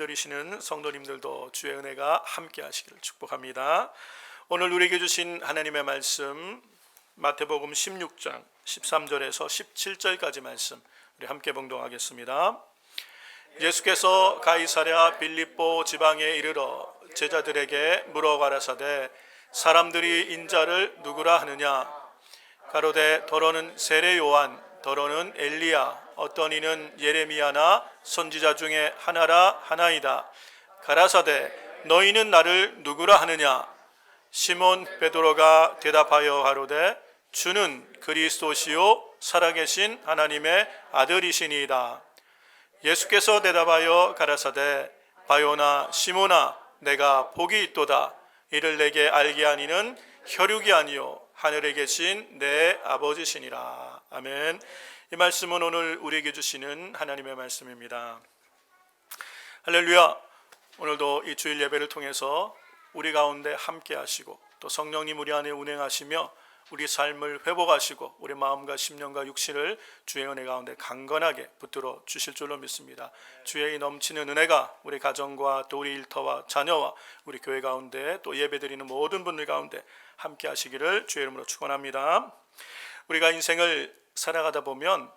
예배드리시는 성도님들도 주의 은혜가 함께 하시기를 축복합니다. 오늘 우리에게 주신 하나님의 말씀 마태복음 16장 13절에서 17절까지 말씀 우리 함께 봉독하겠습니다. 예수께서 가이사랴 빌립보 지방에 이르러 제자들에게 물어 가라사대 사람들이 인자를 누구라 하느냐? 가로되 더러는 세례 요한, 더러는 엘리야, 어떤 이는 예레미야나 선지자 중에 하나라 하나이다. 가라사대 너희는 나를 누구라 하느냐? 시몬 베드로가 대답하여 가로되 주는 그리스도시요 살아계신 하나님의 아들이시니이다. 예수께서 대답하여 가라사대 바요나 시몬아 내가 복이 있도다. 이를 내게 알게 하니는 혈육이 아니요 하늘에 계신 내 아버지시니라. 아멘. 이 말씀은 오늘 우리에게 주시는 하나님의 말씀입니다. 할렐루야. 오늘도 이 주일 예배를 통해서 우리 가운데 함께 하시고 또 성령님 우리 안에 운행하시며 우리 삶을 회복하시고 우리 마음과 심령과 육신을 주의 은혜 가운데 강건하게 붙들어 주실 줄로 믿습니다. 주의 이 넘치는 은혜가 우리 가정과 또 우리 일터와 자녀와 우리 교회 가운데 또 예배드리는 모든 분들 가운데 함께 하시기를 주의 이름으로 축원합니다. 우리가 인생을 살아가다 보면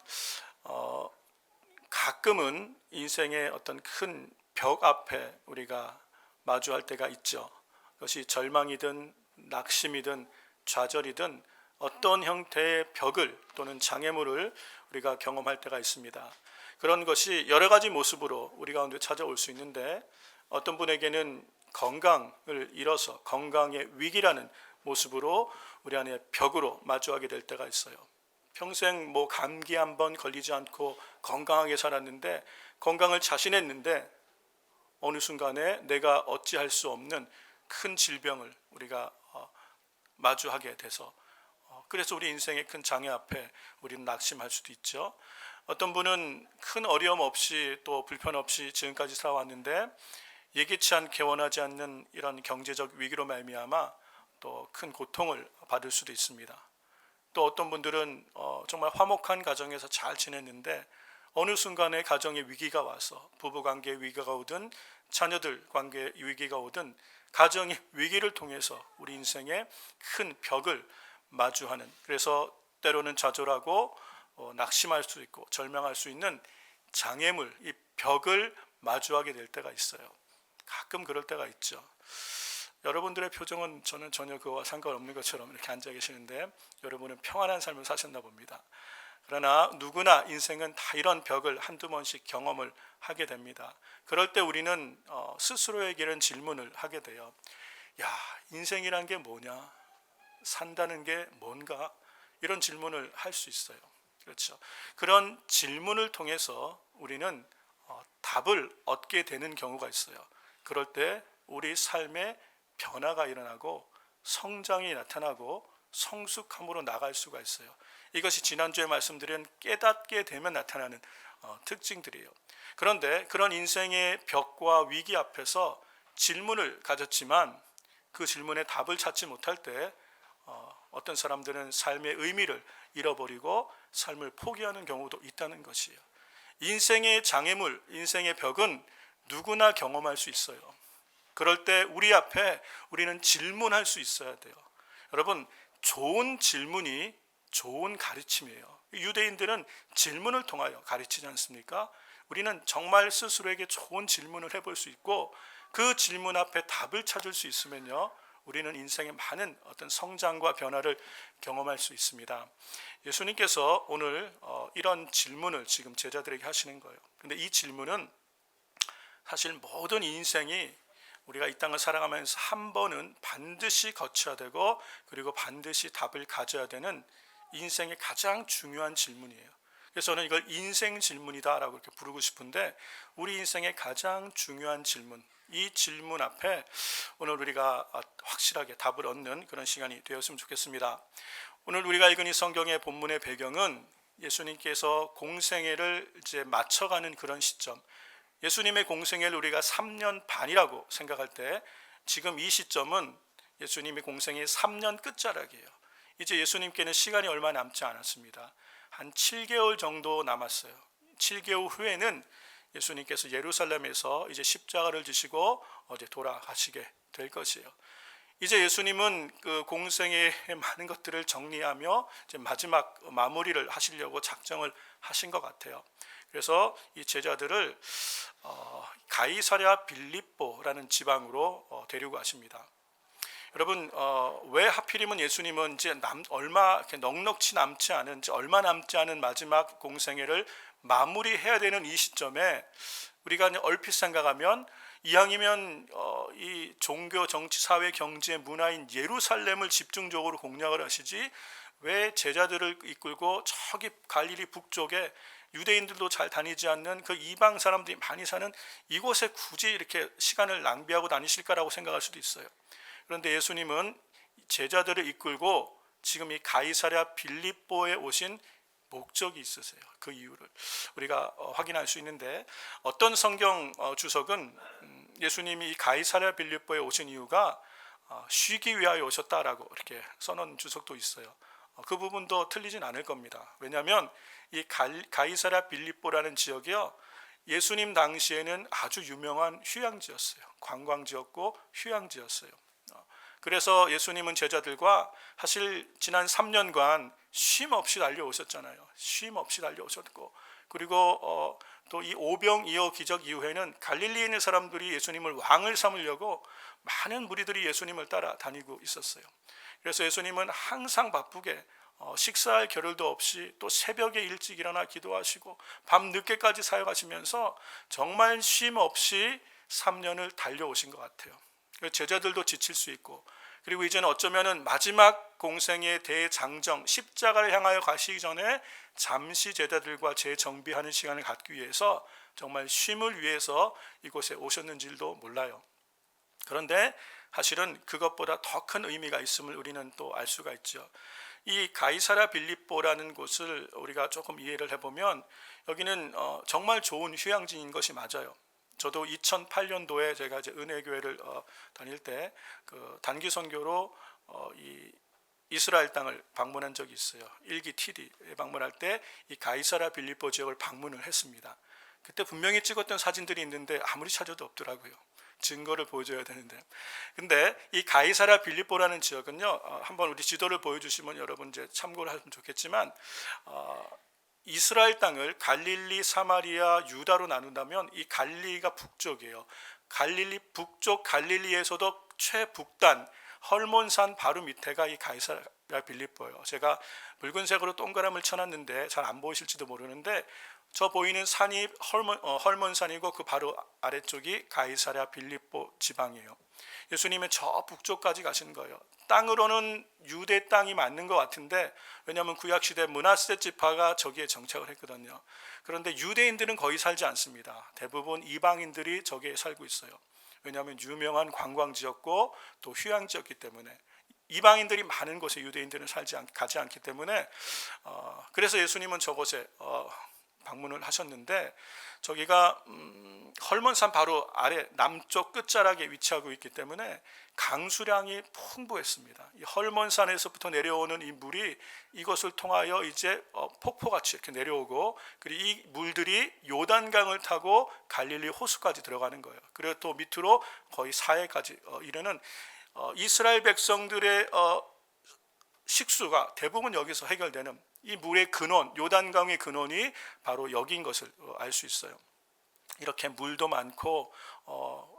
가끔은 인생의 어떤 큰 벽 앞에 우리가 마주할 때가 있죠. 그것이 절망이든 낙심이든 좌절이든 어떤 형태의 벽을 또는 장애물을 우리가 경험할 때가 있습니다. 그런 것이 여러 가지 모습으로 우리 가운데 찾아올 수 있는데 어떤 분에게는 건강을 잃어서 건강의 위기라는 모습으로 우리 안에 벽으로 마주하게 될 때가 있어요. 평생 감기 한 번 걸리지 않고 건강하게 살았는데 건강을 자신했는데 어느 순간에 내가 어찌할 수 없는 큰 질병을 우리가 마주하게 돼서 그래서 우리 인생의 큰 장애 앞에 우리는 낙심할 수도 있죠. 어떤 분은 큰 어려움 없이 또 불편 없이 지금까지 살아왔는데 예기치 않게 원하지 않는 이런 경제적 위기로 말미암아 또 큰 고통을 받을 수도 있습니다. 또 어떤 분들은 정말 화목한 가정에서 잘 지냈는데 어느 순간에 가정의 위기가 와서 부부관계의 위기가 오든 자녀들 관계의 위기가 오든 가정의 위기를 통해서 우리 인생의 큰 벽을 마주하는, 그래서 때로는 좌절하고 낙심할 수 있고 절망할 수 있는 장애물, 이 벽을 마주하게 될 때가 있어요. 가끔 그럴 때가 있죠. 여러분들의 표정은 저는 전혀 그와 상관없는 것처럼 이렇게 앉아 계시는데 여러분은 평안한 삶을 사셨나 봅니다. 그러나 누구나 인생은 다 이런 벽을 한두 번씩 경험을 하게 됩니다. 그럴 때 우리는 스스로에게 이런 질문을 하게 돼요. 인생이란 게 뭐냐? 산다는 게 뭔가? 이런 질문을 할 수 있어요. 그렇죠. 그런 질문을 통해서 우리는 답을 얻게 되는 경우가 있어요. 그럴 때 우리 삶에 변화가 일어나고 성장이 나타나고 성숙함으로 나갈 수가 있어요. 이것이 지난주에 말씀드린 깨닫게 되면 나타나는 특징들이에요. 그런데 그런 인생의 벽과 위기 앞에서 질문을 가졌지만 그 질문에 답을 찾지 못할 때 어떤 사람들은 삶의 의미를 잃어버리고 삶을 포기하는 경우도 있다는 것이에요. 인생의 장애물, 인생의 벽은 누구나 경험할 수 있어요. 그럴 때 우리 앞에 우리는 질문할 수 있어야 돼요. 여러분, 좋은 질문이 좋은 가르침이에요. 유대인들은 질문을 통하여 가르치지 않습니까? 우리는 정말 스스로에게 좋은 질문을 해볼 수 있고 그 질문 앞에 답을 찾을 수 있으면요, 우리는 인생의 많은 어떤 성장과 변화를 경험할 수 있습니다. 예수님께서 오늘 이런 질문을 지금 제자들에게 하시는 거예요. 그런데 이 질문은 사실 모든 인생이 우리가 이 땅을 살아가면서 한 번은 반드시 거쳐야 되고 그리고 반드시 답을 가져야 되는 인생의 가장 중요한 질문이에요. 그래서 저는 이걸 인생 질문이다라고 이렇게 부르고 싶은데 우리 인생의 가장 중요한 질문, 이 질문 앞에 오늘 우리가 확실하게 답을 얻는 그런 시간이 되었으면 좋겠습니다. 오늘 우리가 읽은 이 성경의 본문의 배경은 예수님께서 공생애를 이제 맞춰가는 그런 시점, 예수님의 공생애를 우리가 3년 반이라고 생각할 때 지금 이 시점은 예수님의 공생의 3년 끝자락이에요. 이제 예수님께는 시간이 얼마 남지 않았습니다. 한 7개월 정도 남았어요. 7개월 후에는 예수님께서 예루살렘에서 이제 십자가를 지시고 이제 돌아가시게 될 것이에요. 이제 예수님은 그 공생의 많은 것들을 정리하며 이제 마지막 마무리를 하시려고 작정을 하신 것 같아요. 그래서 이 제자들을 가이사랴 빌립보라는 지방으로 데리고 가십니다. 여러분, 왜 하필이면 예수님은 이제 얼마 이렇게 넉넉치 남지 않은, 얼마 남지 않은 마지막 공생애를 마무리해야 되는 이 시점에 우리가 얼핏 생각하면 이왕이면 이 종교, 정치, 사회, 경제, 문화인 예루살렘을 집중적으로 공략을 하시지 왜 제자들을 이끌고 저기 갈릴리 북쪽에 유대인들도 잘 다니지 않는 그 이방 사람들이 많이 사는 이곳에 굳이 이렇게 시간을 낭비하고 다니실까라고 생각할 수도 있어요. 그런데 예수님은 제자들을 이끌고 지금 이 가이사랴 빌립보에 오신 목적이 있으세요. 그 이유를 우리가 확인할 수 있는데 어떤 성경 주석은 예수님이 이 가이사랴 빌립보에 오신 이유가 쉬기 위하여 오셨다라고 이렇게 써놓은 주석도 있어요. 그 부분도 틀리진 않을 겁니다. 왜냐하면 이 가이사랴 빌립보라는 지역이요, 예수님 당시에는 아주 유명한 휴양지였어요. 관광지였고 휴양지였어요. 그래서 예수님은 제자들과 사실 지난 3년간 쉼 없이 달려오셨잖아요. 쉼 없이 달려오셨고, 그리고 또 이 오병이어 기적 이후에는 갈릴리에 있는 사람들이 예수님을 왕을 삼으려고 많은 무리들이 예수님을 따라 다니고 있었어요. 그래서 예수님은 항상 바쁘게 식사할 겨를도 없이 또 새벽에 일찍 일어나 기도하시고 밤 늦게까지 사역하시면서 정말 쉼 없이 3년을 달려오신 것 같아요. 제자들도 지칠 수 있고, 그리고 이제는 어쩌면은 마지막 공생의 대장정 십자가를 향하여 가시기 전에 잠시 제자들과 재정비하는 시간을 갖기 위해서 정말 쉼을 위해서 이곳에 오셨는지도 몰라요. 그런데 사실은 그것보다 더 큰 의미가 있음을 우리는 또 알 수가 있죠. 이 가이사랴 빌립보라는 곳을 우리가 조금 이해를 해보면 여기는 정말 좋은 휴양지인 것이 맞아요. 저도 2008년도에 제가 이제 은혜교회를 다닐 때 그 단기 선교로 이 이스라엘 땅을 방문한 적이 있어요. 1기 TD에 방문할 때 이 가이사랴 빌립보 지역을 방문을 했습니다. 그때 분명히 찍었던 사진들이 있는데 아무리 찾아도 없더라고요. 증거를 보여줘야 되는데. 근데 이 가이사랴 빌립보라는 지역은요, 한번 우리 지도를 보여주시면 여러분 이제 참고를 하면 좋겠지만, 이스라엘 땅을 갈릴리, 사마리아, 유다로 나눈다면 이 갈릴리가 북쪽이에요. 갈릴리 북쪽, 갈릴리에서도 최북단 헐몬산 바로 밑에가 이 가이사랴 빌립보예요. 제가 붉은색으로 동그라미를 쳐놨는데 잘 안 보이실지도 모르는데 저 보이는 산이 헐몬산이고 그 바로 아래쪽이 가이사랴 빌립보 지방이에요. 예수님은 저 북쪽까지 가신 거예요. 땅으로는 유대 땅이 맞는 것 같은데, 왜냐하면 구약시대 므낫세 지파가 저기에 정착을 했거든요. 그런데 유대인들은 거의 살지 않습니다. 대부분 이방인들이 저기에 살고 있어요. 왜냐하면 유명한 관광지였고 또 휴양지였기 때문에, 이방인들이 많은 곳에 유대인들은 가지 않기 때문에 그래서 예수님은 저곳에 방문을 하셨는데, 저기가 헐몬산 바로 아래 남쪽 끝자락에 위치하고 있기 때문에 강수량이 풍부했습니다. 이 헐몬산에서부터 내려오는 이 물이 이것을 통하여 이제 폭포같이 이렇게 내려오고, 그리고 이 물들이 요단강을 타고 갈릴리 호수까지 들어가는 거예요. 그리고 또 밑으로 거의 사해까지 이르는 이스라엘 백성들의 식수가 대부분 여기서 해결되는 이 물의 근원, 요단강의 근원이 바로 여기인 것을 알 수 있어요. 이렇게 물도 많고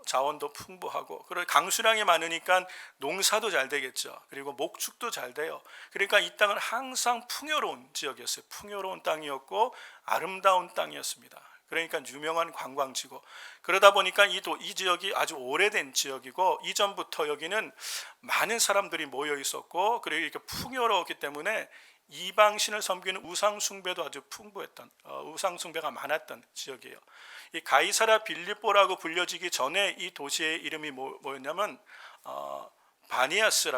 자원도 풍부하고, 그리고 강수량이 많으니까 농사도 잘 되겠죠. 그리고 목축도 잘 돼요. 그러니까 이 땅은 항상 풍요로운 지역이었어요. 풍요로운 땅이었고 아름다운 땅이었습니다. 그러니까 유명한 관광지고, 그러다 보니까 이 지역이 아주 오래된 지역이고, 이전부터 여기는 많은 사람들이 모여 있었고, 그리고 이렇게 풍요로웠기 때문에 이방신을 섬기는 우상 숭배도 아주 풍부했던, 우상 숭배가 많았던 지역이에요. 이 가이사랴 빌립보라고 불려지기 전에 이 도시의 이름이 뭐였냐면 파니아스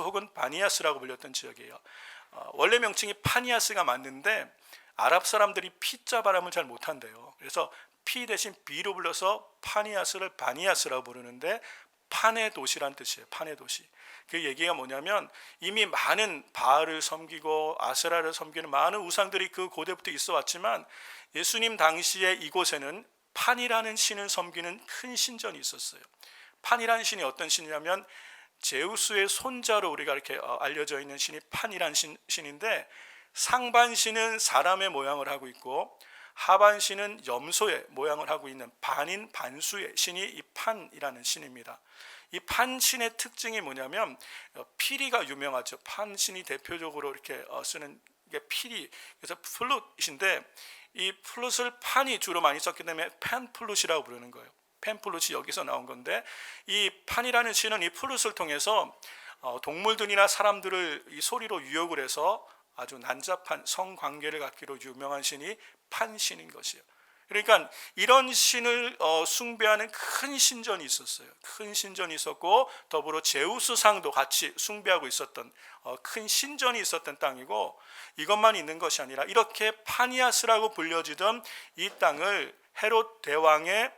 혹은 바니아스라고 불렸던 지역이에요. 원래 명칭이 파니아스가 맞는데 아랍 사람들이 피자 발음을 잘 못한대요. 그래서 피 대신 비로 불러서 파니아스를 바니아스라고 부르는데, 판의 도시란 뜻이에요. 판의 도시. 그 얘기가 뭐냐면 이미 많은 바알을 섬기고 아세라를 섬기는 많은 우상들이 그 고대부터 있어 왔지만, 예수님 당시에 이곳에는 판이라는 신을 섬기는 큰 신전이 있었어요. 판이라는 신이 어떤 신이냐면 제우스의 손자로 우리가 이렇게 알려져 있는 신이 판이라는 신인데, 상반신은 사람의 모양을 하고 있고 하반신은 염소의 모양을 하고 있는 반인 반수의 신이 이 판이라는 신입니다. 이 판신의 특징이 뭐냐면 피리가 유명하죠. 판신이 대표적으로 이렇게 쓰는 게 피리, 그래서 플룻인데 이 플룻을 판이 주로 많이 썼기 때문에 펜플룻이라고 부르는 거예요. 펜플룻이 여기서 나온 건데, 이 판이라는 신은 이 플룻을 통해서 동물들이나 사람들을 이 소리로 유혹을 해서 아주 난잡한 성관계를 갖기로 유명한 신이 판신인 것이에요. 그러니까 이런 신을 숭배하는 큰 신전이 있었어요. 큰 신전이 있었고 더불어 제우스상도 같이 숭배하고 있었던 큰 신전이 있었던 땅이고, 이것만 있는 것이 아니라 이렇게 파니아스라고 불려지던 이 땅을 헤롯 대왕의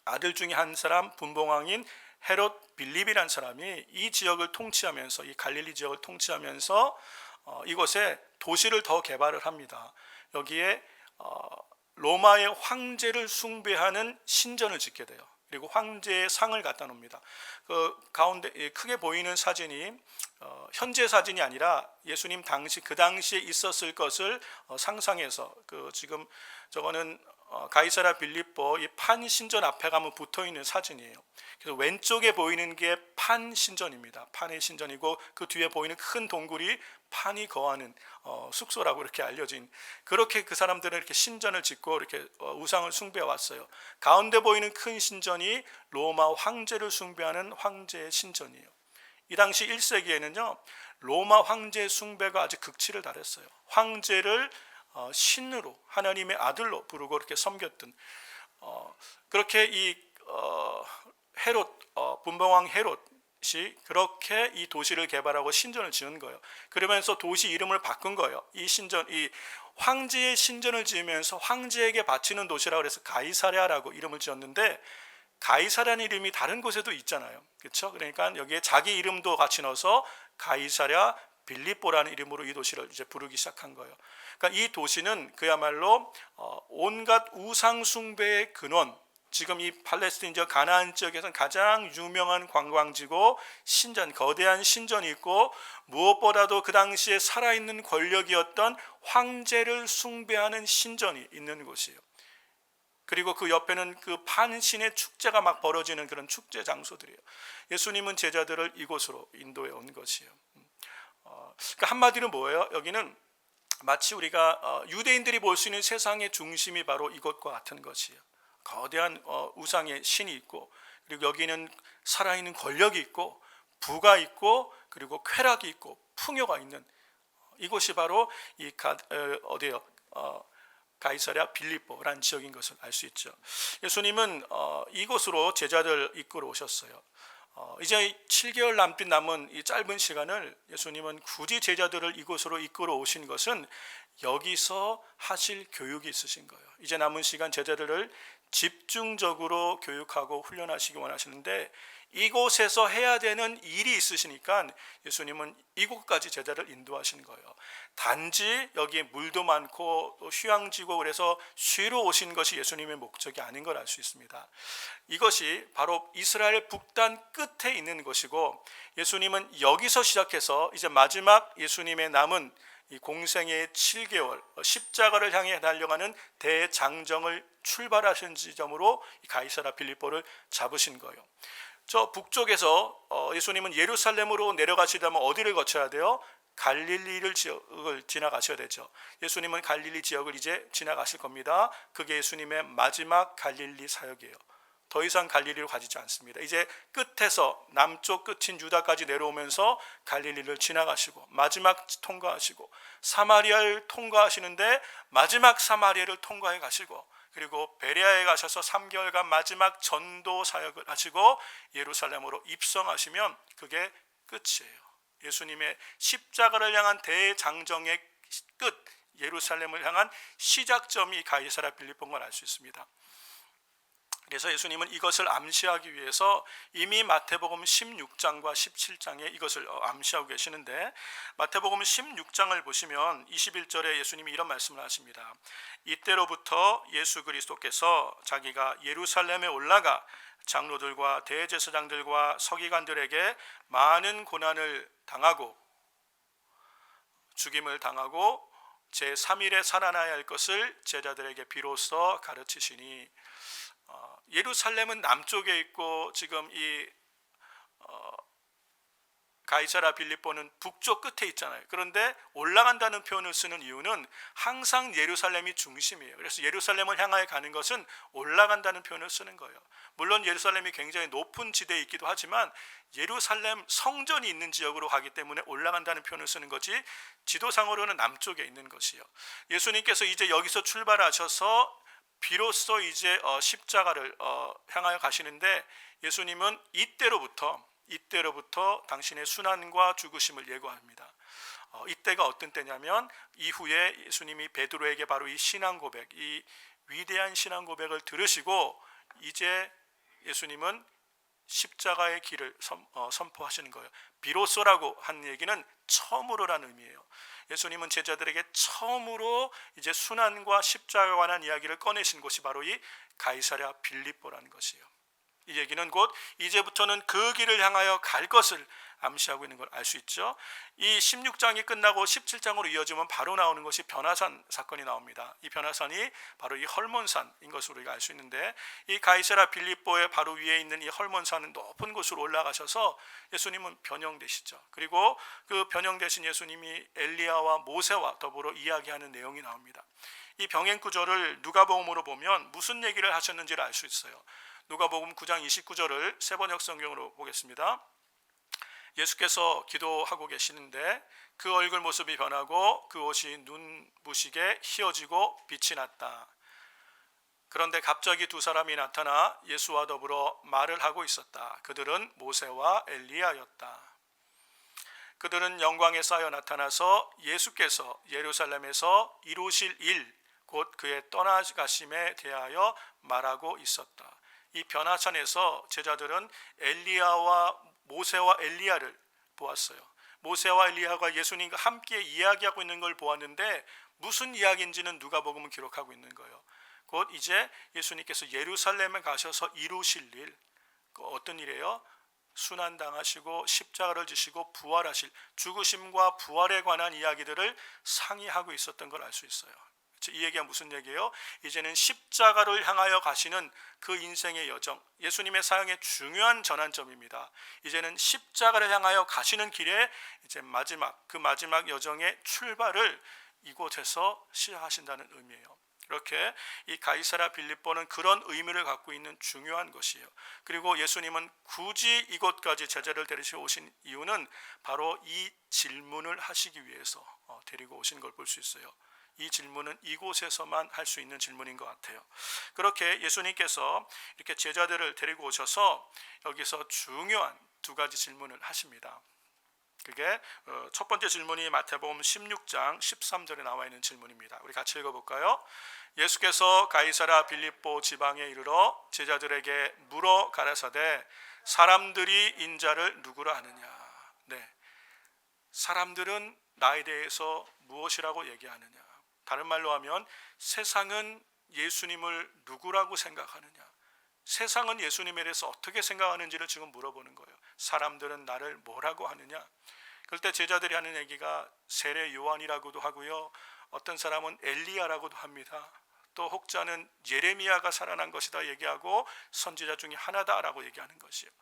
아들 중에 한 사람, 분봉왕인 헤롯 빌립이라는 사람이 이 지역을 통치하면서, 이 갈릴리 지역을 통치하면서 이곳에 도시를 더 개발을 합니다. 여기에 로마의 황제를 숭배하는 신전을 짓게 돼요. 그리고 황제의 상을 갖다 놓습니다. 그 가운데 크게 보이는 사진이 현재 사진이 아니라 예수님 그 당시에 있었을 것을 상상해서, 지금 저거는 가이사랴 빌립보 이 판 신전 앞에 가면 붙어 있는 사진이에요. 그래서 왼쪽에 보이는 게 판 신전입니다. 판의 신전이고 그 뒤에 보이는 큰 동굴이 판이 거하는 숙소라고 이렇게 알려진, 그렇게 그 사람들은 이렇게 신전을 짓고 이렇게 우상을 숭배해 왔어요. 가운데 보이는 큰 신전이 로마 황제를 숭배하는 황제의 신전이에요. 이 당시 1세기에는요 로마 황제 숭배가 아주 극치를 달했어요. 황제를 신으로, 하나님의 아들로 부르고 이렇게 섬겼던, 그렇게 이 헤롯, 분봉왕 헤롯이 그렇게 이 도시를 개발하고 신전을 지은 거예요. 그러면서 도시 이름을 바꾼 거예요. 이 신전, 이 황제의 신전을 지으면서 황제에게 바치는 도시라고 해서 가이사랴라고 이름을 지었는데, 가이사랴는 이름이 다른 곳에도 있잖아요. 그렇죠? 그러니까 여기에 자기 이름도 같이 넣어서 가이사랴 빌립보라는 이름으로 이 도시를 이제 부르기 시작한 거예요. 그러니까 이 도시는 그야말로 온갖 우상 숭배의 근원, 지금 이 팔레스타인 지역 가나안 지역에서는 가장 유명한 관광지고 신전, 거대한 신전이 있고, 무엇보다도 그 당시에 살아있는 권력이었던 황제를 숭배하는 신전이 있는 곳이에요. 그리고 그 옆에는 그 판신의 축제가 막 벌어지는 그런 축제 장소들이에요. 예수님은 제자들을 이곳으로 인도해 온 것이에요. 그러니까 한마디로 뭐예요? 여기는 마치 우리가 유대인들이 볼 수 있는 세상의 중심이 바로 이것과 같은 것이에요. 거대한 우상의 신이 있고, 그리고 여기는 살아있는 권력이 있고 부가 있고 그리고 쾌락이 있고 풍요가 있는 이곳이 바로 이 어디요? 가이사랴 빌립보라는 지역인 것을 알 수 있죠. 예수님은 이곳으로 제자들 이끌어 오셨어요. 이제 7개월 남은 이 짧은 시간을 예수님은 굳이 제자들을 이곳으로 이끌어 오신 것은 여기서 하실 교육이 있으신 거예요. 이제 남은 시간 제자들을 집중적으로 교육하고 훈련하시기 원하시는데, 이곳에서 해야 되는 일이 있으시니까 예수님은 이곳까지 제자를 인도하신 거예요. 단지 여기에 물도 많고 또 휴양지고 그래서 쉬러 오신 것이 예수님의 목적이 아닌 걸 알 수 있습니다. 이것이 바로 이스라엘 북단 끝에 있는 것이고, 예수님은 여기서 시작해서 이제 마지막 예수님의 남은 이 공생의 7개월 십자가를 향해 달려가는 대장정을 출발하신 지점으로 가이사랴 빌립보를 잡으신 거예요. 저 북쪽에서 예수님은 예루살렘으로 내려가시려면 어디를 거쳐야 돼요? 갈릴리 지역을 지나가셔야 되죠. 예수님은 갈릴리 지역을 이제 지나가실 겁니다. 그게 예수님의 마지막 갈릴리 사역이에요. 더 이상 갈릴리로 가지지 않습니다. 이제 끝에서 남쪽 끝인 유다까지 내려오면서 갈릴리를 지나가시고 마지막 통과하시고 사마리아를 통과하시는데 마지막 사마리아를 통과해 가시고, 그리고 베레아에 가셔서 3개월간 마지막 전도 사역을 하시고 예루살렘으로 입성하시면 그게 끝이에요. 예수님의 십자가를 향한 대장정의 끝, 예루살렘을 향한 시작점이 가이사랴 빌립보인 걸 알 수 있습니다. 그래서 예수님은 이것을 암시하기 위해서 이미 마태복음 16장과 17장에 이것을 암시하고 계시는데, 마태복음 16장을 보시면 21절에 예수님이 이런 말씀을 하십니다. 이때로부터 예수 그리스도께서 자기가 예루살렘에 올라가 장로들과 대제사장들과 서기관들에게 많은 고난을 당하고 죽임을 당하고 제3일에 살아나야 할 것을 제자들에게 비로소 가르치시니, 예루살렘은 남쪽에 있고 지금 이 가이사랴 빌립보는 북쪽 끝에 있잖아요. 그런데 올라간다는 표현을 쓰는 이유는 항상 예루살렘이 중심이에요. 그래서 예루살렘을 향하여 가는 것은 올라간다는 표현을 쓰는 거예요. 물론 예루살렘이 굉장히 높은 지대에 있기도 하지만 예루살렘 성전이 있는 지역으로 가기 때문에 올라간다는 표현을 쓰는 거지, 지도상으로는 남쪽에 있는 것이요. 예수님께서 이제 여기서 출발하셔서 비로소 이제 십자가를 향하여 가시는데, 예수님은 이때로부터 당신의 순환과 죽으심을 예고합니다. 이때가 어떤 때냐면, 이후에 예수님이 베드로에게 바로 이 신앙 고백, 이 위대한 신앙 고백을 들으시고 이제 예수님은 십자가의 길을 선포하시는 거예요. 비로소라고 한 얘기는 처음으로라는 의미예요. 예수님은 제자들에게 처음으로 이제 순환과 십자가에 관한 이야기를 꺼내신 곳이 바로 이 가이사랴 빌립보라는 것이에요. 이 얘기는 곧 이제부터는 그 길을 향하여 갈 것을 암시하고 있는 걸 알 수 있죠. 이 16장이 끝나고 17장으로 이어지면 바로 나오는 것이 변화산 사건이 나옵니다. 이 변화산이 바로 이 헐몬산인 것으로 우리가 알 수 있는데, 이 가이사랴 빌립보의 바로 위에 있는 이 헐몬산은 높은 곳으로 올라가셔서 예수님은 변형되시죠. 그리고 그 변형되신 예수님이 엘리야와 모세와 더불어 이야기하는 내용이 나옵니다. 이 병행 구절을 누가복음으로 보면 무슨 얘기를 하셨는지를 알 수 있어요. 누가복음 9장 29절을 세번역 성경으로 보겠습니다. 예수께서 기도하고 계시는데 그 얼굴 모습이 변하고 그 옷이 눈부시게 희어지고 빛이 났다. 그런데 갑자기 두 사람이 나타나 예수와 더불어 말을 하고 있었다. 그들은 모세와 엘리야였다. 그들은 영광에 쌓여 나타나서 예수께서 예루살렘에서 이루실 일, 곧 그의 떠나가심에 대하여 말하고 있었다. 이 변화산에서 제자들은 모세와 엘리야를 보았어요. 모세와 엘리야가 예수님과 함께 이야기하고 있는 걸 보았는데, 무슨 이야기인지는 누가복음은 기록하고 있는 거예요. 곧 이제 예수님께서 예루살렘에 가셔서 이루실 일, 어떤 일이에요? 순환당하시고 십자가를 지시고 부활하실, 죽으심과 부활에 관한 이야기들을 상의하고 있었던 걸 알 수 있어요. 이 얘기가 무슨 얘기예요? 이제는 십자가를 향하여 가시는 그 인생의 여정, 예수님의 사역의 중요한 전환점입니다. 이제는 십자가를 향하여 가시는 길에 이제 그 마지막 여정의 출발을 이곳에서 시작하신다는 의미예요. 이렇게 이 가이사랴 빌립보는 그런 의미를 갖고 있는 중요한 것이에요. 그리고 예수님은 굳이 이곳까지 제자를 데리시고 오신 이유는 바로 이 질문을 하시기 위해서 데리고 오신 걸 볼 수 있어요. 이 질문은 이곳에서만 할 수 있는 질문인 것 같아요. 그렇게 예수님께서 이렇게 제자들을 데리고 오셔서 여기서 중요한 두 가지 질문을 하십니다. 그게 첫 번째 질문이 마태복음 16장 13절에 나와 있는 질문입니다. 우리 같이 읽어볼까요? 예수께서 가이사랴 빌립보 지방에 이르러 제자들에게 물어 가라사대 사람들이 인자를 누구라 하느냐. 네, 사람들은 나에 대해서 무엇이라고 얘기하느냐. 다른 말로 하면 세상은 예수님을 누구라고 생각하느냐, 세상은 예수님에 대해서 어떻게 생각하는지를 지금 물어보는 거예요. 사람들은 나를 뭐라고 하느냐. 그럴 때 제자들이 하는 얘기가 세례 요한이라고도 하고요, 어떤 사람은 엘리야라고도 합니다. 또 혹자는 예레미야가 살아난 것이다 얘기하고 선지자 중에 하나다라고 얘기하는 것이에요.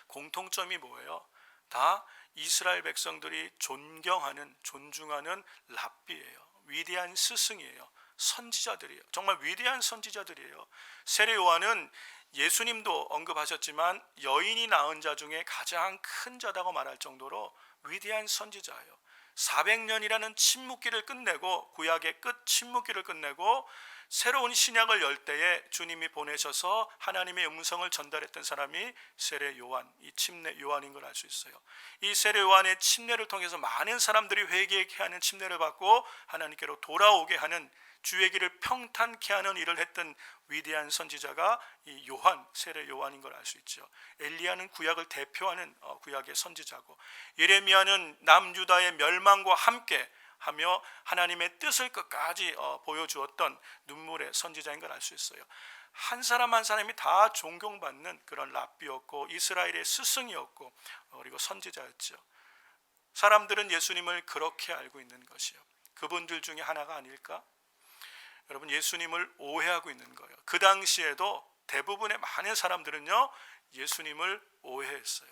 공통점이 뭐예요? 다 이스라엘 백성들이 존중하는 랍비예요. 위대한 스승이에요. 선지자들이에요. 정말 위대한 선지자들이에요. 세례 요한은 예수님도 언급하셨지만 여인이 낳은 자 중에 가장 큰 자다고 말할 정도로 위대한 선지자예요. 400년이라는 침묵기를 끝내고, 구약의 끝 침묵기를 끝내고 새로운 신약을 열 때에 주님이 보내셔서 하나님의 음성을 전달했던 사람이 세례 요한, 이 침례 요한인 걸 알 수 있어요. 이 세례 요한의 침례를 통해서 많은 사람들이 회개하게 하는 침례를 받고 하나님께로 돌아오게 하는 주의 길을 평탄케 하는 일을 했던 위대한 선지자가 이 요한, 세례 요한인 걸 알 수 있죠. 엘리야는 구약을 대표하는 구약의 선지자고, 예레미야는 남유다의 멸망과 함께 하며 하나님의 뜻을 끝까지 보여주었던 눈물의 선지자인 걸 알 수 있어요. 한 사람 한 사람이 다 존경받는 그런 랍비였고 이스라엘의 스승이었고 그리고 선지자였죠. 사람들은 예수님을 그렇게 알고 있는 것이요, 그분들 중에 하나가 아닐까? 여러분, 예수님을 오해하고 있는 거예요. 그 당시에도 대부분의 많은 사람들은요 예수님을 오해했어요.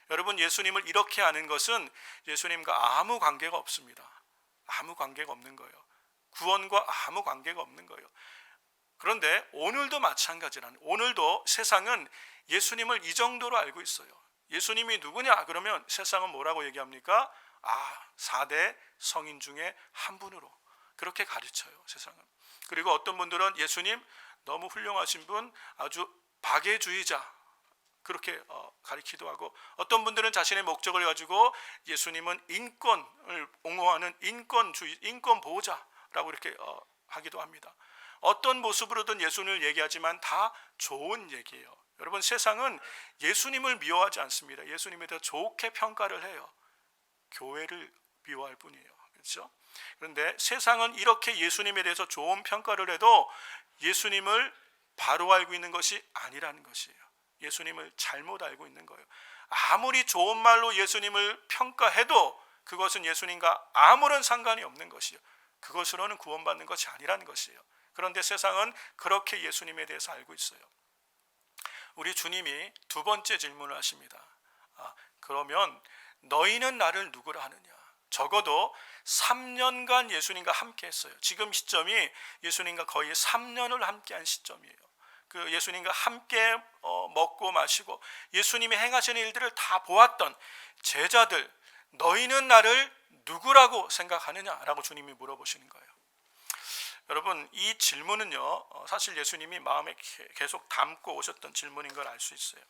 여러분, 예수님을 이렇게 아는 것은 예수님과 아무 관계가 없습니다. 아무 관계가 없는 거예요. 구원과 아무 관계가 없는 거예요. 그런데 오늘도 마찬가지란, 오늘도 세상은 예수님을 이 정도로 알고 있어요. 예수님이 누구냐? 그러면 세상은 뭐라고 얘기합니까? 4대 성인 중에 한 분으로 그렇게 가르쳐요, 세상은. 그리고 어떤 분들은 예수님 너무 훌륭하신 분, 아주 박애주의자 그렇게 가리키도 하고, 어떤 분들은 자신의 목적을 가지고 예수님은 인권을 옹호하는 인권주의, 인권 보호자라고 이렇게 하기도 합니다. 어떤 모습으로든 예수님을 얘기하지만 다 좋은 얘기예요. 여러분, 세상은 예수님을 미워하지 않습니다. 예수님에 대해 좋게 평가를 해요. 교회를 미워할 뿐이에요. 그렇죠? 그런데 세상은 이렇게 예수님에 대해서 좋은 평가를 해도 예수님을 바로 알고 있는 것이 아니라는 것이에요. 예수님을 잘못 알고 있는 거예요. 아무리 좋은 말로 예수님을 평가해도 그것은 예수님과 아무런 상관이 없는 것이에요. 그것으로는 구원받는 것이 아니라는 것이에요. 그런데 세상은 그렇게 예수님에 대해서 알고 있어요. 우리 주님이 두 번째 질문을 하십니다. 그러면 너희는 나를 누구라 하느냐? 적어도 3년간 예수님과 함께 했어요. 지금 시점이 예수님과 거의 3년을 함께한 시점이에요. 그 예수님과 함께 먹고 마시고 예수님이 행하시는 일들을 다 보았던 제자들, 너희는 나를 누구라고 생각하느냐라고 주님이 물어보시는 거예요. 여러분, 이 질문은요 사실 예수님이 마음에 계속 담고 오셨던 질문인 걸 알 수 있어요.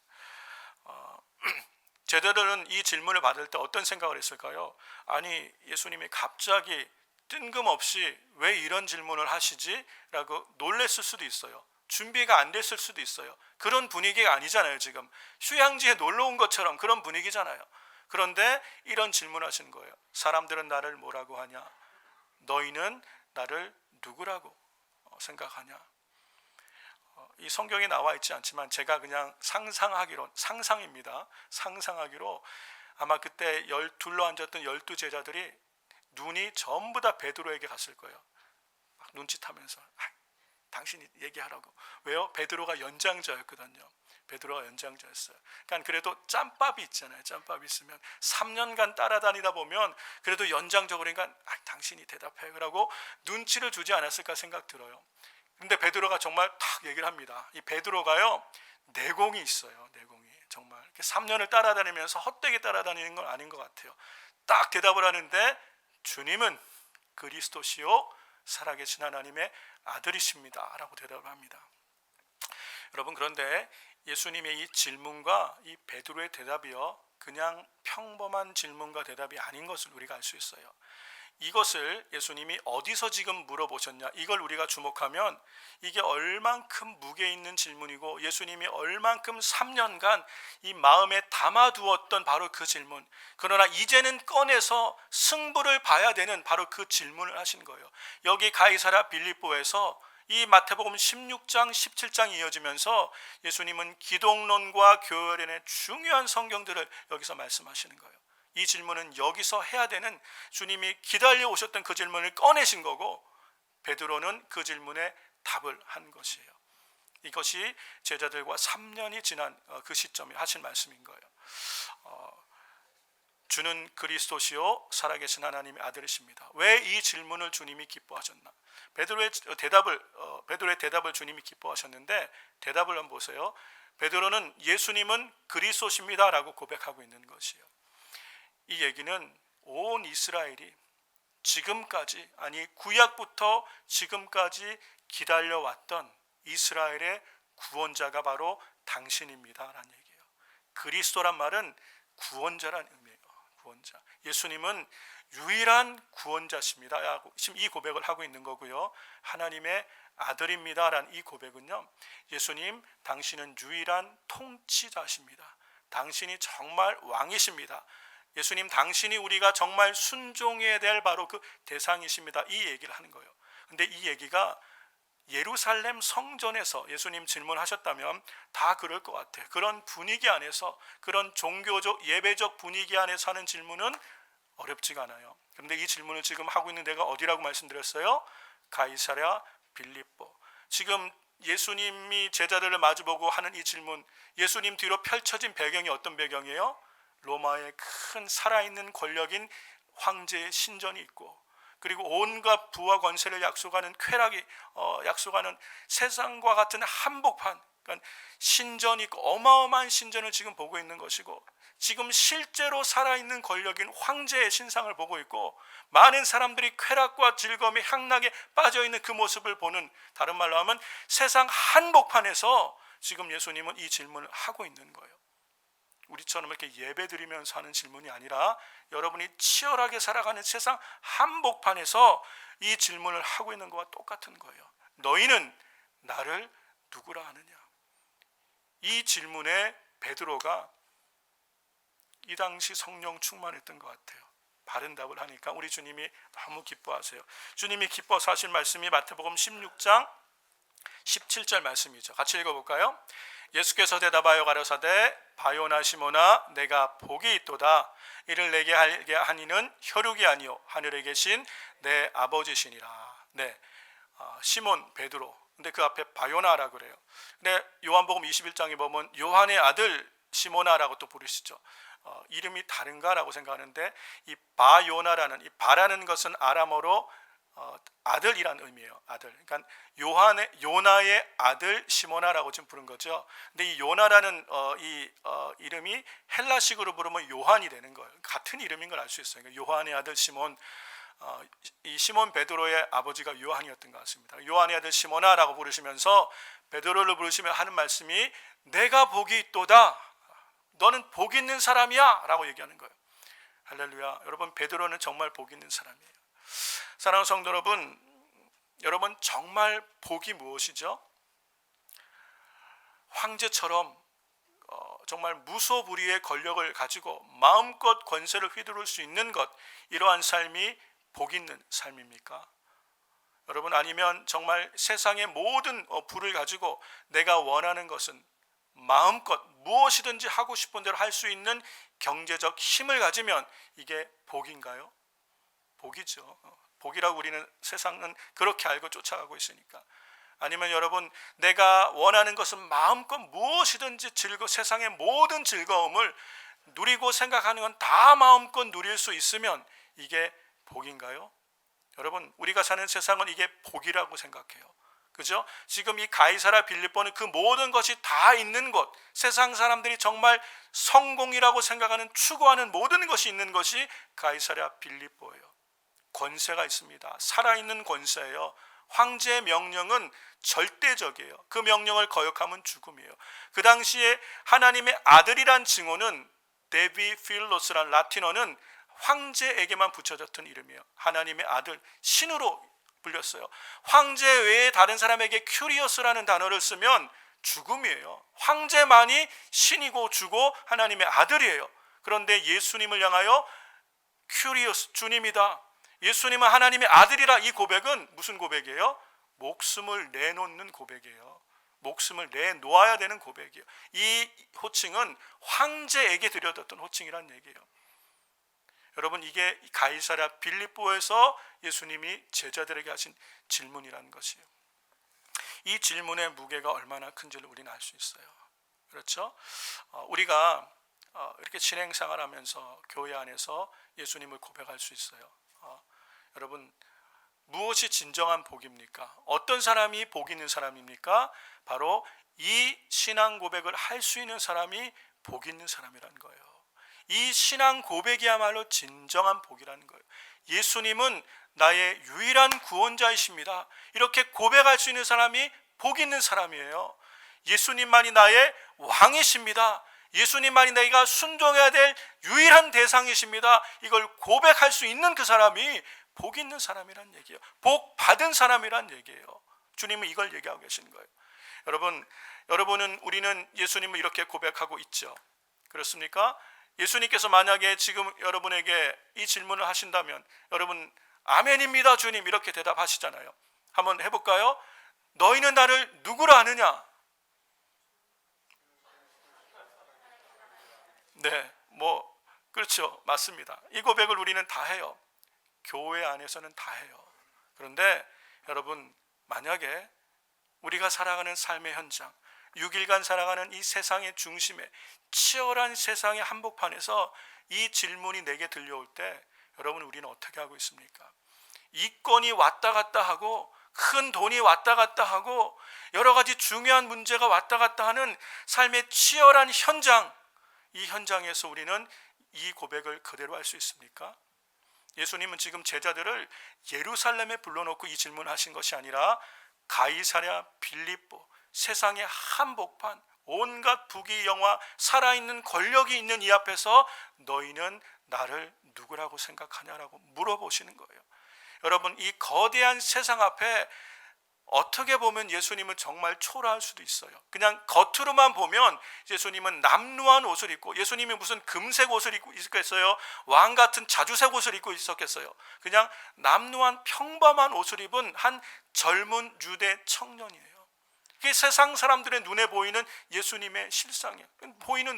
제자들은 이 질문을 받을 때 어떤 생각을 했을까요? 아니, 예수님이 갑자기 뜬금없이 왜 이런 질문을 하시지? 라고 놀랬을 수도 있어요. 준비가 안 됐을 수도 있어요. 그런 분위기가 아니잖아요. 지금 휴양지에 놀러 온 것처럼 그런 분위기잖아요. 그런데 이런 질문을 하시는 거예요. 사람들은 나를 뭐라고 하냐? 너희는 나를 누구라고 생각하냐? 이 성경에 나와 있지 않지만 제가 그냥 상상입니다. 상상하기로 아마 그때 둘러 앉았던 12제자들이 눈이 전부 다 베드로에게 갔을 거예요. 막 눈짓하면서 당신이 얘기하라고. 왜요? 베드로가 연장자였거든요. 베드로가 연장자였어요. 그러니까 그래도 짬밥이 있잖아요. 짬밥이 있으면 3년간 따라다니다 보면 그래도 연장적으로 그러니까 당신이 대답해. 그러고 눈치를 주지 않았을까 생각 들어요. 근데 베드로가 정말 탁 얘기를 합니다. 이 베드로가요 내공이 있어요. 내공이 정말 3년을 따라다니면서 헛되게 따라다니는 건 아닌 것 같아요. 딱 대답을 하는데 주님은 그리스도시요 살아계신 하나님의 아들이십니다 라고 대답을 합니다. 여러분, 그런데 예수님의 이 질문과 이 베드로의 대답이요 그냥 평범한 질문과 대답이 아닌 것을 우리가 알 수 있어요. 이것을 예수님이 어디서 지금 물어보셨냐, 이걸 우리가 주목하면 이게 얼만큼 무게 있는 질문이고 예수님이 얼만큼 3년간 이 마음에 담아두었던 바로 그 질문, 그러나 이제는 꺼내서 승부를 봐야 되는 바로 그 질문을 하신 거예요. 여기 가이사랴 빌립보에서 이 마태복음 16장 17장이 이어지면서 예수님은 기독론과 교회론의 중요한 성경들을 여기서 말씀하시는 거예요. 이 질문은 여기서 해야 되는, 주님이 기다려 오셨던 그 질문을 꺼내신 거고 베드로는 그 질문에 답을 한 것이에요. 이것이 제자들과 3년이 지난 그 시점에 하신 말씀인 거예요. 주는 그리스도시요 살아계신 하나님의 아들이십니다. 왜 이 질문을 주님이 기뻐하셨나? 베드로의 대답을 주님이 기뻐하셨는데 대답을 한번 보세요. 베드로는 예수님은 그리스도십니다라고 고백하고 있는 것이에요. 이 얘기는 온 이스라엘이 지금까지, 아니 구약부터 지금까지 기다려왔던 이스라엘의 구원자가 바로 당신입니다라는 얘기예요. 그리스도란 말은 구원자란 의미예요. 구원자. 예수님은 유일한 구원자십니다. 지금 이 고백을 하고 있는 거고요. 하나님의 아들입니다라는 이 고백은요, 예수님 당신은 유일한 통치자십니다. 당신이 정말 왕이십니다. 예수님 당신이 우리가 정말 순종해야 될 바로 그 대상이십니다. 이 얘기를 하는 거예요. 근데 이 얘기가 예루살렘 성전에서 예수님 질문하셨다면 다 그럴 것 같아요. 그런 분위기 안에서, 그런 종교적 예배적 분위기 안에서 하는 질문은 어렵지가 않아요. 그런데 이 질문을 지금 하고 있는 데가 어디라고 말씀드렸어요? 가이사랴 빌립보. 지금 예수님이 제자들을 마주보고 하는 이 질문, 예수님 뒤로 펼쳐진 배경이 어떤 배경이에요? 로마의 큰 살아있는 권력인 황제의 신전이 있고, 그리고 온갖 부와 권세를 약속하는 쾌락이 약속하는 세상과 같은 한복판, 그러니까 신전이 있고 어마어마한 신전을 지금 보고 있는 것이고, 지금 실제로 살아있는 권력인 황제의 신상을 보고 있고, 많은 사람들이 쾌락과 즐거움에 향락에 빠져있는 그 모습을 보는, 다른 말로 하면 세상 한복판에서 지금 예수님은 이 질문을 하고 있는 거예요. 우리처럼 이렇게 예배 드리면서 하는 질문이 아니라 여러분이 치열하게 살아가는 세상 한복판에서 이 질문을 하고 있는 것과 똑같은 거예요. 너희는 나를 누구라 하느냐? 이 질문에 베드로가 이 당시 성령 충만했던 것 같아요. 바른 답을 하니까 우리 주님이 너무 기뻐하세요. 주님이 기뻐서 하신 말씀이 마태복음 16장 17절 말씀이죠. 같이 읽어볼까요? 예수께서 대답하여 가라사대 바요나 시몬아 내가 복이 있도다. 이를 내게 하게 하니는 혈육이 아니요 하늘에 계신 내 아버지시니라. 네, 시몬 베드로. 근데 그 앞에 바요나라고 그래요. 근데 요한복음 21장에 보면 요한의 아들 시몬아라고 또 부르시죠. 이름이 다른가라고 생각하는데, 이 바요나라는, 이 바라는 것은 아람어로 아들이란 의미예요. 아들. 그러니까 요나의 아들 시모나라고 지금 부른 거죠. 근데 이 요나라는 이름이 헬라식으로 부르면 요한이 되는 거예요. 같은 이름인 걸 알 수 있어요. 그러니까 요한의 아들 시몬, 이 시몬 베드로의 아버지가 요한이었던 것 같습니다. 요한의 아들 시모나라고 부르시면서 베드로를 부르시며 하는 말씀이 내가 복이 있도다. 너는 복 있는 사람이야 라고 얘기하는 거예요. 할렐루야. 여러분, 베드로는 정말 복 있는 사람이에요. 사랑하는 성도 여러분 정말 복이 무엇이죠? 황제처럼 정말 무소불위의 권력을 가지고 마음껏 권세를 휘두를 수 있는 것, 이러한 삶이 복 있는 삶입니까? 여러분, 아니면 정말 세상의 모든 부를 가지고 내가 원하는 것은 마음껏 무엇이든지 하고 싶은 대로 할 수 있는 경제적 힘을 가지면 이게 복인가요? 복이죠. 복이라고 우리는 세상은 그렇게 알고 쫓아가고 있으니까. 아니면 여러분, 내가 원하는 것은 마음껏 무엇이든지 세상의 모든 즐거움을 누리고 생각하는 건 다 마음껏 누릴 수 있으면 이게 복인가요? 여러분, 우리가 사는 세상은 이게 복이라고 생각해요. 그죠? 지금 이 가이사랴 빌립보는 그 모든 것이 다 있는 곳, 세상 사람들이 정말 성공이라고 생각하는, 추구하는 모든 것이 있는 것이 가이사랴 빌립보예요. 권세가 있습니다. 살아있는 권세예요. 황제의 명령은 절대적이에요. 그 명령을 거역하면 죽음이에요. 그 당시에 하나님의 아들이란 징호는 데비 필로스란 라틴어는 황제에게만 붙여졌던 이름이에요. 하나님의 아들, 신으로 불렸어요. 황제 외에 다른 사람에게 큐리오스라는 단어를 쓰면 죽음이에요. 황제만이 신이고 주고 하나님의 아들이에요. 그런데 예수님을 향하여 큐리오스, 주님이다, 예수님은 하나님의 아들이라, 이 고백은 무슨 고백이에요? 목숨을 내놓는 고백이에요. 목숨을 내놓아야 되는 고백이에요. 이 호칭은 황제에게 드려졌던 호칭이란 얘기예요. 여러분, 이게 가이사랴 빌립보에서 예수님이 제자들에게 하신 질문이라는 것이에요. 이 질문의 무게가 얼마나 큰지를 우리는 알 수 있어요. 그렇죠? 우리가 이렇게 진행생활하면서 교회 안에서 예수님을 고백할 수 있어요. 여러분, 무엇이 진정한 복입니까? 어떤 사람이 복 있는 사람입니까? 바로 이 신앙 고백을 할 수 있는 사람이 복 있는 사람이라는 거예요. 이 신앙 고백이야말로 진정한 복이라는 거예요. 예수님은 나의 유일한 구원자이십니다. 이렇게 고백할 수 있는 사람이 복 있는 사람이에요. 예수님만이 나의 왕이십니다. 예수님만이 내가 순종해야 될 유일한 대상이십니다. 이걸 고백할 수 있는 그 사람이 복 있는 사람이란 얘기예요. 복 받은 사람이란 얘기예요. 주님은 이걸 얘기하고 계시는 거예요. 여러분은 우리는 예수님을 이렇게 고백하고 있죠. 그렇습니까? 예수님께서 만약에 지금 여러분에게 이 질문을 하신다면 여러분 아멘입니다 주님 이렇게 대답하시잖아요. 한번 해볼까요? 너희는 나를 누구라 하느냐? 네, 그렇죠. 맞습니다. 이 고백을 우리는 다 해요. 교회 안에서는 다 해요. 그런데 여러분 만약에 우리가 살아가는 삶의 현장 6일간 살아가는 이 세상의 중심에 치열한 세상의 한복판에서 이 질문이 내게 들려올 때 여러분 우리는 어떻게 하고 있습니까? 이권이 왔다 갔다 하고 큰 돈이 왔다 갔다 하고 여러 가지 중요한 문제가 왔다 갔다 하는 삶의 치열한 현장, 이 현장에서 우리는 이 고백을 그대로 할 수 있습니까? 예수님은 지금 제자들을 예루살렘에 불러놓고 이 질문하신 것이 아니라 가이사랴 빌립보 세상의 한복판 온갖 부귀영화 살아있는 권력이 있는 이 앞에서 너희는 나를 누구라고 생각하냐라고 물어보시는 거예요. 여러분 이 거대한 세상 앞에 어떻게 보면 예수님은 정말 초라할 수도 있어요. 그냥 겉으로만 보면 예수님은 남루한 옷을 입고 예수님이 무슨 금색 옷을 입고 있었겠어요? 왕 같은 자주색 옷을 입고 있었겠어요? 그냥 남루한 평범한 옷을 입은 한 젊은 유대 청년이에요. 이게 세상 사람들의 눈에 보이는 예수님의 실상이에요.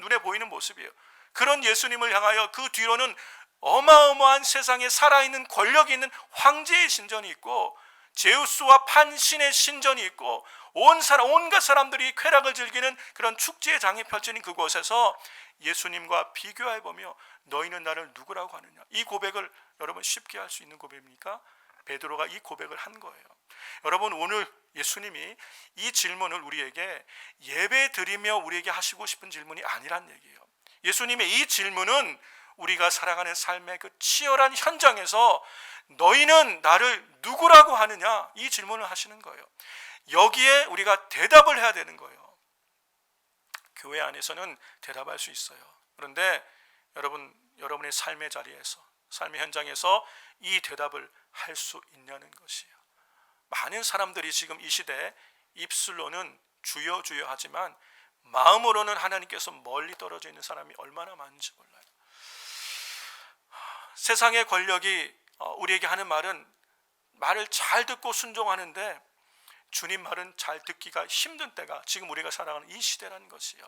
눈에 보이는 모습이에요. 그런 예수님을 향하여 그 뒤로는 어마어마한 세상에 살아있는 권력이 있는 황제의 신전이 있고 제우스와 판신의 신전이 있고 온갖 사람들이 쾌락을 즐기는 그런 축제의 장이 펼쳐진 그곳에서 예수님과 비교해보며 너희는 나를 누구라고 하느냐, 이 고백을 여러분 쉽게 할 수 있는 고백입니까? 베드로가 이 고백을 한 거예요. 여러분 오늘 예수님이 이 질문을 우리에게 예배 드리며 우리에게 하시고 싶은 질문이 아니란 얘기예요. 예수님의 이 질문은 우리가 살아가는 삶의 그 치열한 현장에서 너희는 나를 누구라고 하느냐, 이 질문을 하시는 거예요. 여기에 우리가 대답을 해야 되는 거예요. 교회 안에서는 대답할 수 있어요. 그런데 여러분의 삶의 자리에서, 삶의 현장에서 이 대답을 할 수 있냐는 것이에요. 많은 사람들이 지금 이 시대에 입술로는 주여 주여 하지만 마음으로는 하나님께서 멀리 떨어져 있는 사람이 얼마나 많은지 몰라요. 세상의 권력이 우리에게 하는 말을 잘 듣고 순종하는데 주님 말은 잘 듣기가 힘든 때가 지금 우리가 살아가는 이 시대라는 것이에요.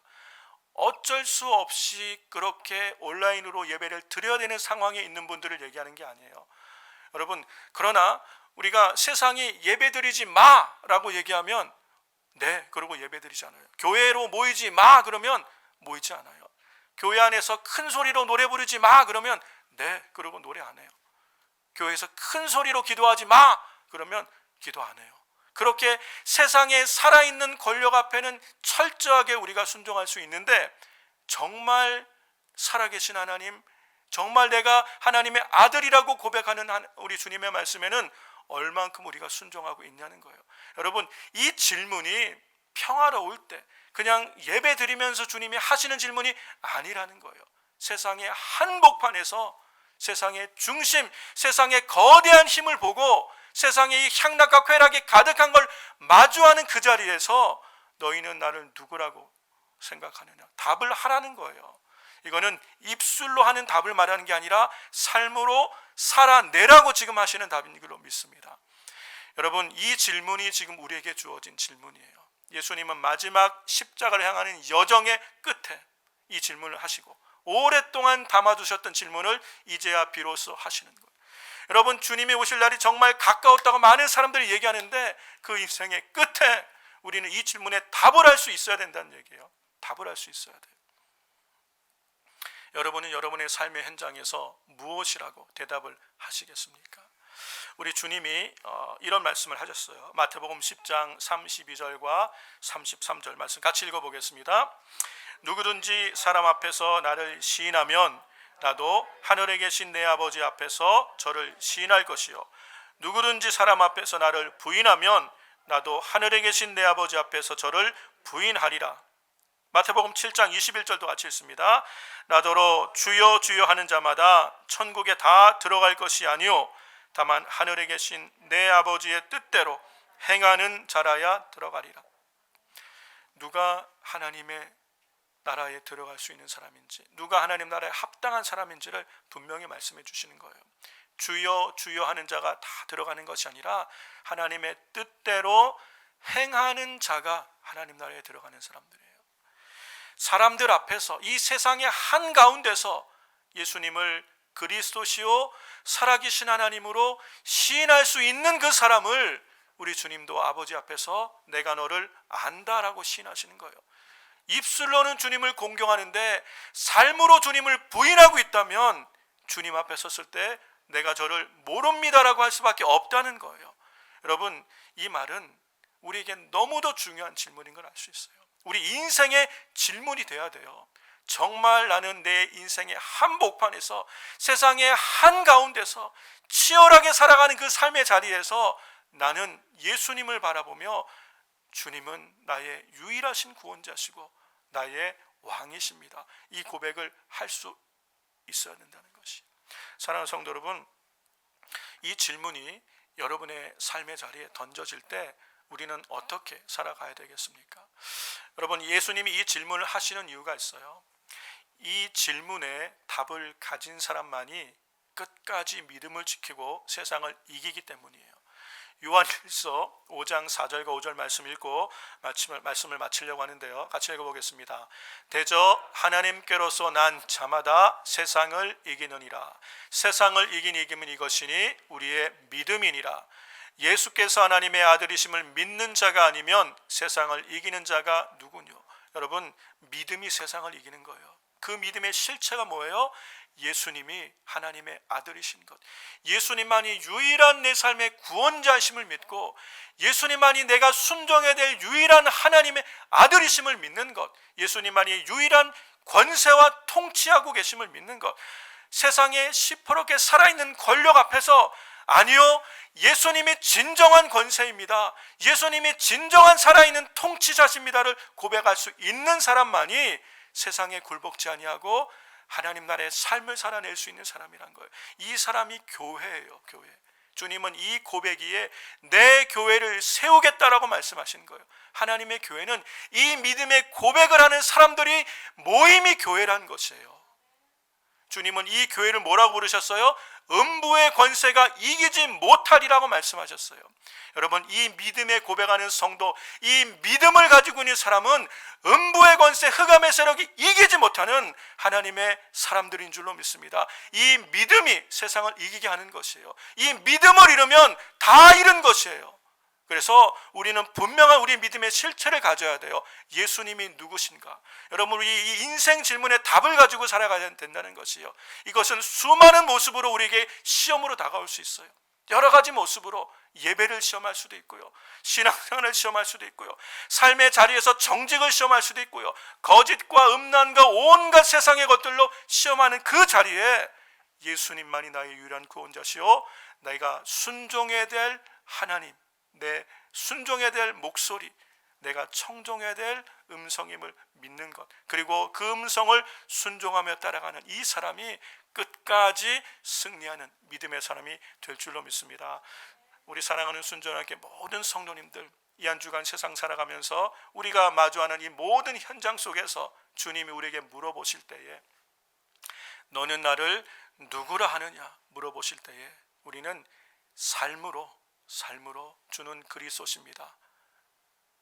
어쩔 수 없이 그렇게 온라인으로 예배를 드려야 되는 상황에 있는 분들을 얘기하는 게 아니에요. 여러분, 그러나 우리가 세상이 예배드리지 마라고 얘기하면 네, 그러고 예배드리잖아요. 교회로 모이지 마 그러면 모이지 않아요. 교회 안에서 큰 소리로 노래 부르지 마 그러면 네, 그러고 노래 안 해요. 교회에서 큰 소리로 기도하지 마 그러면 기도 안 해요. 그렇게 세상에 살아있는 권력 앞에는 철저하게 우리가 순종할 수 있는데 정말 살아계신 하나님, 정말 내가 하나님의 아들이라고 고백하는 우리 주님의 말씀에는 얼만큼 우리가 순종하고 있냐는 거예요. 여러분, 이 질문이 평화로울 때 그냥 예배 드리면서 주님이 하시는 질문이 아니라는 거예요. 세상의 한복판에서 세상의 중심, 세상의 거대한 힘을 보고 세상의 향락과 쾌락이 가득한 걸 마주하는 그 자리에서 너희는 나를 누구라고 생각하느냐, 답을 하라는 거예요. 이거는 입술로 하는 답을 말하는 게 아니라 삶으로 살아내라고 지금 하시는 답인 걸로 믿습니다. 여러분, 이 질문이 지금 우리에게 주어진 질문이에요. 예수님은 마지막 십자가를 향하는 여정의 끝에 이 질문을 하시고 오랫동안 담아두셨던 질문을 이제야 비로소 하시는 거예요. 여러분, 주님이 오실 날이 정말 가까웠다고 많은 사람들이 얘기하는데 그 인생의 끝에 우리는 이 질문에 답을 할 수 있어야 된다는 얘기예요. 답을 할 수 있어야 돼요. 여러분은 여러분의 삶의 현장에서 무엇이라고 대답을 하시겠습니까? 우리 주님이 이런 말씀을 하셨어요. 마태복음 10장 32절과 33절 말씀 같이 읽어보겠습니다. 누구든지 사람 앞에서 나를 시인하면 나도 하늘에 계신 내 아버지 앞에서 저를 시인할 것이요, 누구든지 사람 앞에서 나를 부인하면 나도 하늘에 계신 내 아버지 앞에서 저를 부인하리라. 마태복음 7장 21절도 같이 읽습니다. 나더러 주여 주여 하는 자마다 천국에 다 들어갈 것이 아니요 다만 하늘에 계신 내 아버지의 뜻대로 행하는 자라야 들어가리라. 누가 하나님의 나라에 들어갈 수 있는 사람인지, 누가 하나님 나라에 합당한 사람인지를 분명히 말씀해 주시는 거예요. 주여 주여 하는 자가 다 들어가는 것이 아니라 하나님의 뜻대로 행하는 자가 하나님 나라에 들어가는 사람들이에요. 사람들 앞에서 이 세상의 한가운데서 예수님을 그리스도시요 살아계신 하나님으로 시인할 수 있는 그 사람을 우리 주님도 아버지 앞에서 내가 너를 안다라고 시인하시는 거예요. 입술로는 주님을 공경하는데 삶으로 주님을 부인하고 있다면 주님 앞에 섰을 때 내가 저를 모릅니다라고 할 수밖에 없다는 거예요. 여러분, 이 말은 우리에게 너무도 중요한 질문인 걸 알 수 있어요. 우리 인생의 질문이 돼야 돼요. 정말 나는 내 인생의 한복판에서 세상의 한가운데서 치열하게 살아가는 그 삶의 자리에서 나는 예수님을 바라보며 주님은 나의 유일하신 구원자시고 나의 왕이십니다. 이 고백을 할 수 있어야 된다는 것이. 사랑하는 성도 여러분, 이 질문이 여러분의 삶의 자리에 던져질 때 우리는 어떻게 살아가야 되겠습니까? 여러분, 예수님이 이 질문을 하시는 이유가 있어요. 이 질문에 답을 가진 사람만이 끝까지 믿음을 지키고 세상을 이기기 때문이에요. 요한일서 5장 4절과 5절 말씀 읽고 말씀을 마치려고 하는데요. 같이 읽어보겠습니다. 대저 하나님께로서 난 자마다 세상을 이기느니라. 세상을 이긴 이김은 이것이니 우리의 믿음이니라. 예수께서 하나님의 아들이심을 믿는 자가 아니면 세상을 이기는 자가 누구뇨? 여러분, 믿음이 세상을 이기는 거예요. 그 믿음의 실체가 뭐예요? 예수님이 하나님의 아들이신 것, 예수님만이 유일한 내 삶의 구원자이심을 믿고 예수님만이 내가 순종해야 될 유일한 하나님의 아들이심을 믿는 것, 예수님만이 유일한 권세와 통치하고 계심을 믿는 것, 세상에 시퍼렇게 살아있는 권력 앞에서 아니요, 예수님이 진정한 권세입니다, 예수님이 진정한 살아있는 통치자십니다를 고백할 수 있는 사람만이 세상에 굴복지 아니하고 하나님 나라의 삶을 살아낼 수 있는 사람이란 거예요. 이 사람이 교회예요. 교회. 주님은 이 고백이에 내 교회를 세우겠다라고 말씀하신 거예요. 하나님의 교회는 이 믿음의 고백을 하는 사람들이 모임이 교회란 것이에요. 주님은 이 교회를 뭐라고 부르셨어요? 음부의 권세가 이기지 못하리라고 말씀하셨어요. 여러분, 이 믿음에 고백하는 성도, 이 믿음을 가지고 있는 사람은 음부의 권세, 흑암의 세력이 이기지 못하는 하나님의 사람들인 줄로 믿습니다. 이 믿음이 세상을 이기게 하는 것이에요. 이 믿음을 잃으면 다 잃은 것이에요. 그래서 우리는 분명한 우리 믿음의 실체를 가져야 돼요. 예수님이 누구신가? 여러분, 우리 이 인생 질문에 답을 가지고 살아가야 된다는 것이요. 이것은 수많은 모습으로 우리에게 시험으로 다가올 수 있어요. 여러 가지 모습으로 예배를 시험할 수도 있고요, 신앙생활을 시험할 수도 있고요, 삶의 자리에서 정직을 시험할 수도 있고요, 거짓과 음란과 온갖 세상의 것들로 시험하는 그 자리에 예수님만이 나의 유일한 구원자시오, 내가 순종해야 될 하나님, 내 순종해야 될 목소리, 내가 청종해야 될 음성임을 믿는 것, 그리고 그 음성을 순종하며 따라가는 이 사람이 끝까지 승리하는 믿음의 사람이 될 줄로 믿습니다. 우리 사랑하는 순전하게 모든 성도님들, 이 한 주간 세상 살아가면서 우리가 마주하는 이 모든 현장 속에서 주님이 우리에게 물어보실 때에 너는 나를 누구라 하느냐 물어보실 때에 우리는 삶으로 주는 그리스도십니다,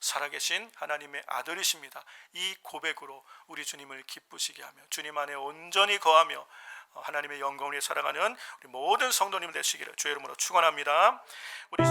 살아계신 하나님의 아들이십니다, 이 고백으로 우리 주님을 기쁘시게 하며 주님 안에 온전히 거하며 하나님의 영광을 살아가는 우리 모든 성도님 되시기를 주의 이름으로 축원합니다. 우리